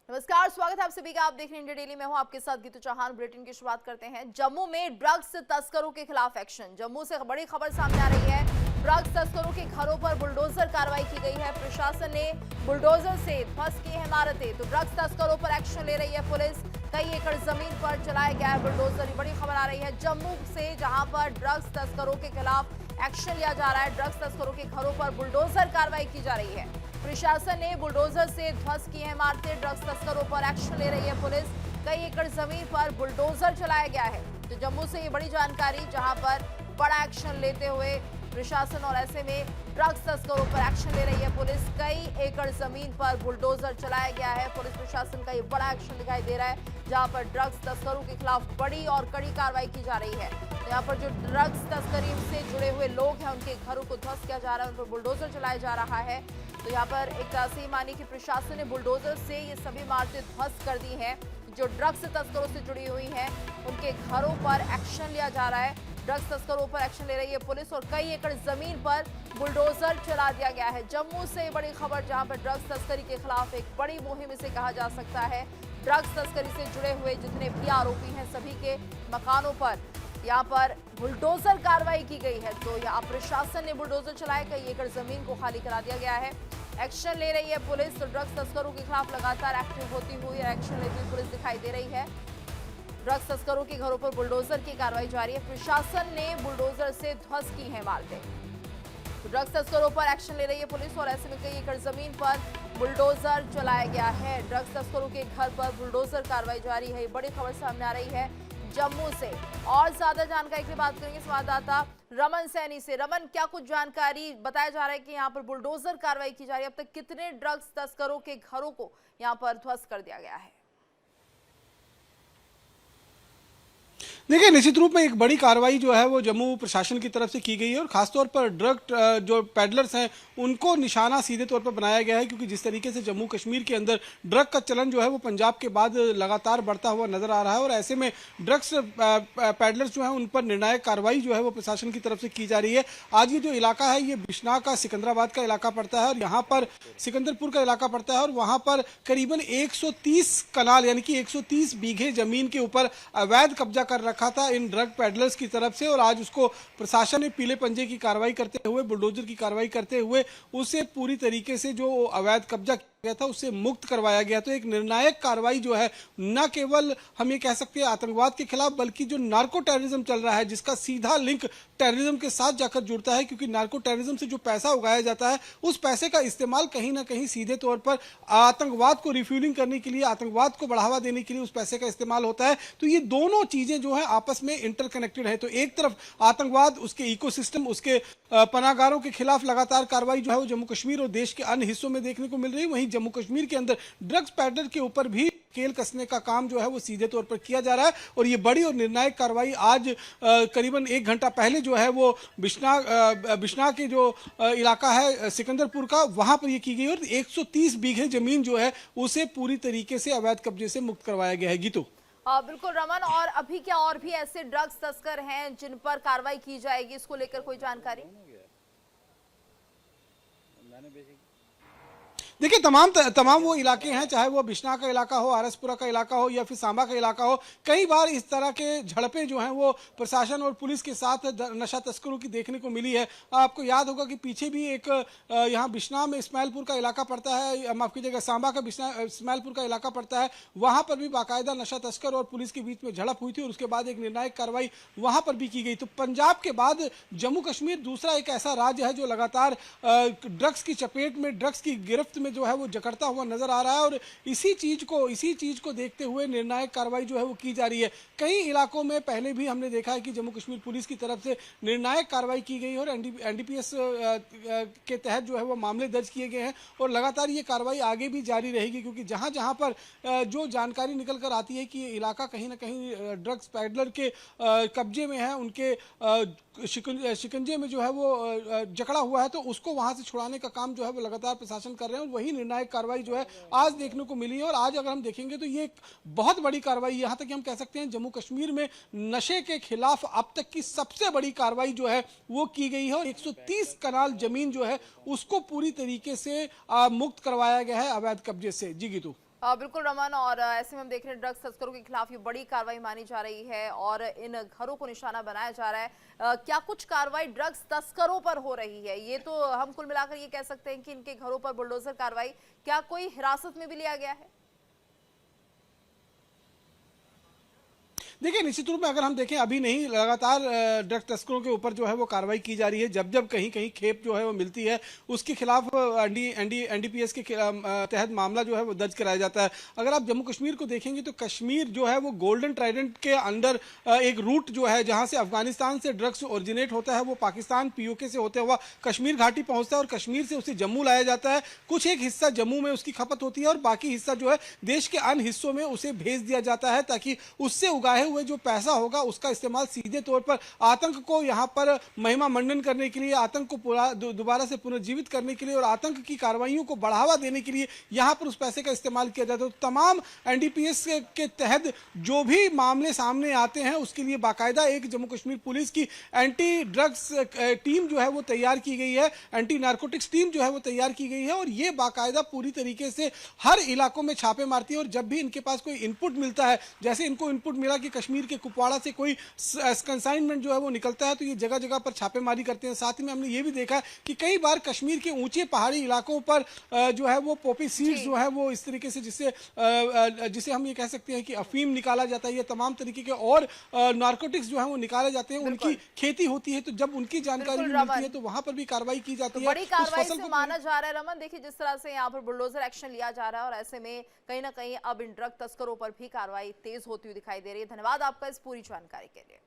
नमस्कार, स्वागत है आप सभी का। आप देख रहे हैं इंडिया डेली में हूं आपके साथ गीतू चौहान। बुलेटिन की शुरुआत करते हैं। जम्मू में ड्रग्स तस्करों के खिलाफ एक्शन। जम्मू से बड़ी खबर सामने आ रही है। ड्रग्स तस्करों के घरों पर बुलडोजर कार्रवाई की गई है। प्रशासन ने बुलडोजर से ध्वस्त की है इमारतें। तो ड्रग्स तस्करों पर एक्शन ले रही है पुलिस। कई एकड़ जमीन पर चलाया गया है बुलडोजर। बड़ी खबर आ रही है जम्मू से, जहां पर ड्रग्स तस्करों के खिलाफ एक्शन लिया जा रहा है। ड्रग्स तस्करों के घरों पर बुलडोजर कार्रवाई की जा रही है। प्रशासन ने बुलडोजर से ध्वस्त की है इमारतें। ड्रग्स तस्करों पर एक्शन ले रही है पुलिस। कई एकड़ जमीन पर बुलडोजर चलाया गया है। तो जम्मू से ये बड़ी जानकारी, जहां पर बड़ा एक्शन लेते हुए प्रशासन और ऐसे में ड्रग्स तस्करों पर एक्शन ले रही है पुलिस। कई एकड़ जमीन पर बुलडोजर चलाया गया है। पुलिस प्रशासन का ये बड़ा एक्शन दिखाई दे रहा है, जहां पर ड्रग्स तस्करों के खिलाफ बड़ी और कड़ी कार्रवाई की जा रही है। तो यहाँ पर जो ड्रग्स तस्करी से जुड़े हुए लोग हैं, उनके घरों को ध्वस्त किया जा रहा है, उन पर बुलडोजर चलाया जा रहा है। तो यहाँ पर एक तरह से मानिए कि प्रशासन ने बुलडोजर से ये सभी इमारतें ध्वस्त कर दी हैं जो ड्रग्स तस्करों से जुड़ी हुई हैं। उनके घरों पर एक्शन लिया जा रहा है। ड्रग्स तस्करों पर एक्शन ले रही है पुलिस और कई एकड़ जमीन पर बुलडोजर चला दिया गया है। जम्मू से बड़ी खबर, जहां पर ड्रग्स तस्करी के खिलाफ एक बड़ी मुहिम इसे कहा जा सकता है। ड्रग्स तस्करी से जुड़े हुए जितने भी आरोपी हैं, सभी के मकानों पर यहाँ पर बुलडोजर कार्रवाई की गई है। तो यहाँ प्रशासन ने बुलडोजर चलाए, कई एकड़ जमीन को खाली करा दिया गया है। एक्शन ले रही है पुलिस। तो ड्रग्स तस्करों के खिलाफ लगातार एक्टिव होती हुई और एक्शन लेती हुई पुलिस दिखाई दे रही है। ड्रग्स तस्करों के घरों पर बुलडोजर की कार्रवाई जारी है। प्रशासन ने बुलडोजर से ध्वस्त की है इमारतें। तो ड्रग्स तस्करों पर एक्शन ले रही है पुलिस और ऐसे में कई एकड़ जमीन पर बुलडोजर चलाया गया है। ड्रग्स तस्करों के घर पर बुलडोजर कार्रवाई जारी है। ये बड़ी खबर सामने आ रही है जम्मू से। और ज्यादा जानकारी की बात करेंगे संवाददाता रमन सैनी से। रमन, क्या कुछ जानकारी? बताया जा रहा है कि यहाँ पर बुलडोजर कार्रवाई की जा रही है। अब तक कितने ड्रग्स तस्करों के घरों को यहाँ पर ध्वस्त कर दिया गया है? देखिए, निश्चित रूप में एक बड़ी कार्रवाई जो है वो जम्मू प्रशासन की तरफ से की गई है और खासतौर पर ड्रग जो पैडलर्स हैं उनको निशाना सीधे तौर पर बनाया गया है, क्योंकि जिस तरीके से जम्मू कश्मीर के अंदर ड्रग का चलन जो है वो पंजाब के बाद लगातार बढ़ता हुआ नजर आ रहा है और ऐसे में ड्रग्स पैडलर्स जो है उन पर निर्णायक कार्रवाई जो है वो प्रशासन की तरफ से की जा रही है। आज ये जो इलाका है ये बिश्नाह का सिकंदराबाद का इलाका पड़ता है और यहाँ पर सिकंदरपुर का इलाका पड़ता है और वहाँ पर करीबन 130 कनाल यानी कि 130 बीघे जमीन के ऊपर अवैध कब्जा कर रखा था इन ड्रग पैडलर्स की तरफ से और आज उसको प्रशासन ने पीले पंजे की कार्रवाई करते हुए, बुलडोजर की कार्रवाई करते हुए उसे पूरी तरीके से जो अवैध कब्जा गया था उससे मुक्त करवाया गया। तो एक निर्णायक कार्रवाई जो है, न केवल हम ये कह सकते हैं आतंकवाद के खिलाफ, बल्कि जो नार्को टेररिज्म चल रहा है जिसका सीधा लिंक टेररिज्म के साथ जाकर जुड़ता है, क्योंकि नार्को टेररिज्म से जो पैसा उगाया जाता है उस पैसे का इस्तेमाल कहीं ना कहीं सीधे तौर पर आतंकवाद को रिफ्यूलिंग करने के लिए, आतंकवाद को बढ़ावा देने के लिए उस पैसे का इस्तेमाल होता है। तो ये दोनों चीजें जो है आपस में इंटरकनेक्टेड है। तो एक तरफ आतंकवाद, उसके इकोसिस्टम, उसके पनाहगारों के खिलाफ लगातार कार्रवाई जो है वो जम्मू कश्मीर और देश के अन्य हिस्सों में देखने को मिल रही है। वहीं जम्मू कश्मीर के अंदर ड्रग्स पैडलर के ऊपर भी केल कसने का काम जो है वो सीधे तौर पर किया जा रहा है और ये बड़ी और निर्णायक कार्रवाई आज करीबन 1 घंटा पहले जो है वो बिश्नाह के जो इलाका है सिकंदरपुर का, वहां पर ये की गई और 130 बीघे जमीन जो है उसे पूरी तरीके से अवैध कब्जे से मुक्त करवाया गया है। गीतू। बिल्कुल रमन, और अभी क्या और भी ऐसे ड्रग्स तस्कर हैं जिन पर कार्रवाई की जाएगी, इसको लेकर कोई जानकारी? देखिए, तमाम वो इलाके हैं, चाहे वो बिश्नाह का इलाका हो, आरएसपुरा का इलाका हो या फिर सांबा का इलाका हो, कई बार इस तरह के झड़पें जो हैं वो प्रशासन और पुलिस के साथ नशा तस्करों की देखने को मिली है। आपको याद होगा कि पीछे भी एक यहाँ बिश्नाह में इस्माइलपुर का इलाका पड़ता है, माफ कीजिएगा सांबा का इस्माइलपुर का इलाका पड़ता है, वहां पर भी बाकायदा नशा तस्कर और पुलिस के बीच में झड़प हुई थी और उसके बाद एक निर्णायक कार्रवाई वहां पर भी की गई। तो पंजाब के बाद जम्मू कश्मीर दूसरा एक ऐसा राज्य है जो लगातार ड्रग्स की चपेट में, ड्रग्स की गिरफ्त में जो है वो जकड़ता हुआ नजर आ रहा है और इसी चीज को देखते हुए निर्णायक कार्रवाई जो है वो की जा रही है। कई इलाकों में पहले भी हमने देखा है कि जम्मू कश्मीर पुलिस की तरफ से निर्णायक कार्रवाई की गई और एनडीपीएस के तहत जो है वो मामले दर्ज किए गए हैं और लगातार ये कार्रवाई आगे भी जारी रहेगी, क्योंकि जहां जहां पर जो जानकारी निकल कर आती है कि ये इलाका कहीं ना कहीं ड्रग्स पैडलर के कब्जे में है, उनके शिकंजे में जो है वो जकड़ा हुआ है, तो उसको वहां से छुड़ाने का काम जो है वो लगातार प्रशासन कर रहे हैं और वही निर्णायक कार्रवाई जो है आज देखने को मिली है। और आज अगर हम देखेंगे तो ये एक बहुत बड़ी कार्रवाई, यहां तक कि हम कह सकते हैं जम्मू कश्मीर में नशे के खिलाफ अब तक की सबसे बड़ी कार्रवाई जो है वो की गई है और 130 कनाल जमीन जो है उसको पूरी तरीके से मुक्त करवाया गया है अवैध कब्जे से। जी गीतू। बिल्कुल रमन, और ऐसे में हम देख रहे हैं ड्रग्स तस्करों के खिलाफ ये बड़ी कार्रवाई मानी जा रही है और इन घरों को निशाना बनाया जा रहा है। क्या कुछ कार्रवाई ड्रग्स तस्करों पर हो रही है? ये तो हम कुल मिलाकर ये कह सकते हैं कि इनके घरों पर बुलडोजर कार्रवाई, क्या कोई हिरासत में भी लिया गया है? देखिए, निश्चित रूप में अगर हम देखें, अभी नहीं, लगातार ड्रग तस्करों के ऊपर जो है वो कार्रवाई की जा रही है। जब जब कहीं कहीं खेप जो है वो मिलती है, उसके खिलाफ एनडीपीएस के तहत मामला जो है वो दर्ज कराया जाता है। अगर आप जम्मू कश्मीर को देखेंगे तो कश्मीर जो है वो गोल्डन ट्राइडेंट के अंडर एक रूट जो है, जहां से अफगानिस्तान से ड्रग्स ओरिजिनेट होता है, वो पाकिस्तान पीओके से होते हुआ कश्मीर घाटी पहुंचता है और कश्मीर से उसे जम्मू लाया जाता है। कुछ एक हिस्सा जम्मू में उसकी खपत होती है और बाकी हिस्सा जो है देश के अन्य हिस्सों में उसे भेज दिया जाता है, ताकि उससे उगाए हुए जो पैसा होगा उसका इस्तेमाल सीधे तौर पर आतंक को यहां पर महिमा मंडन करने के लिए, आतंक को दोबारा से पुनर्जीवित करने के लिए और आतंक की कार्रवाइयों को बढ़ावा देने के लिए यहां पर उस पैसे का इस्तेमाल किया जाता है। तो तमाम एनडीपीएस के तहत जो भी मामले सामने आते हैं उसके लिए बाकायदा एक जम्मू कश्मीर पुलिस की एंटी ड्रग्स टीम जो है वो तैयार की गई है, एंटी नारकोटिक्स टीम जो है वो तैयार की गई है और ये बाकायदा पूरी तरीके से हर इलाकों में छापे मारती है। और जब भी इनके पास कोई इनपुट मिलता है, जैसे इनको इनपुट मिला कि कश्मीर के कुपवाड़ा से कोई कंसाइनमेंट जो है वो निकलता है, तो ये जगह जगह पर छापेमारी करते हैं। साथ ही में हमने ये भी देखा कि कई बार कश्मीर के ऊंचे पहाड़ी इलाकों पर जो है वो पॉपी सीड्स जो है वो इस तरीके से, जिसे हम ये कह सकते हैं कि अफीम निकाला जाता है, ये तमाम तरीके के और नारकोटिक्स जो है वो निकाले जाते हैं, उनकी खेती होती है। तो जब उनकी जानकारी भी मिलती है तो वहां पर भी कार्रवाई की जाती है। बड़ी कार्रवाई से माना जा रहा है रमन। देखिए जिस तरह से यहाँ पर बुलडोजर एक्शन लिया जा रहा है और ऐसे में कहीं ना कहीं अब इन ड्रग तस्करों पर भी कार्रवाई तेज होती हुई दिखाई दे रही है। धन्यवाद आपका इस पूरी जानकारी के लिए।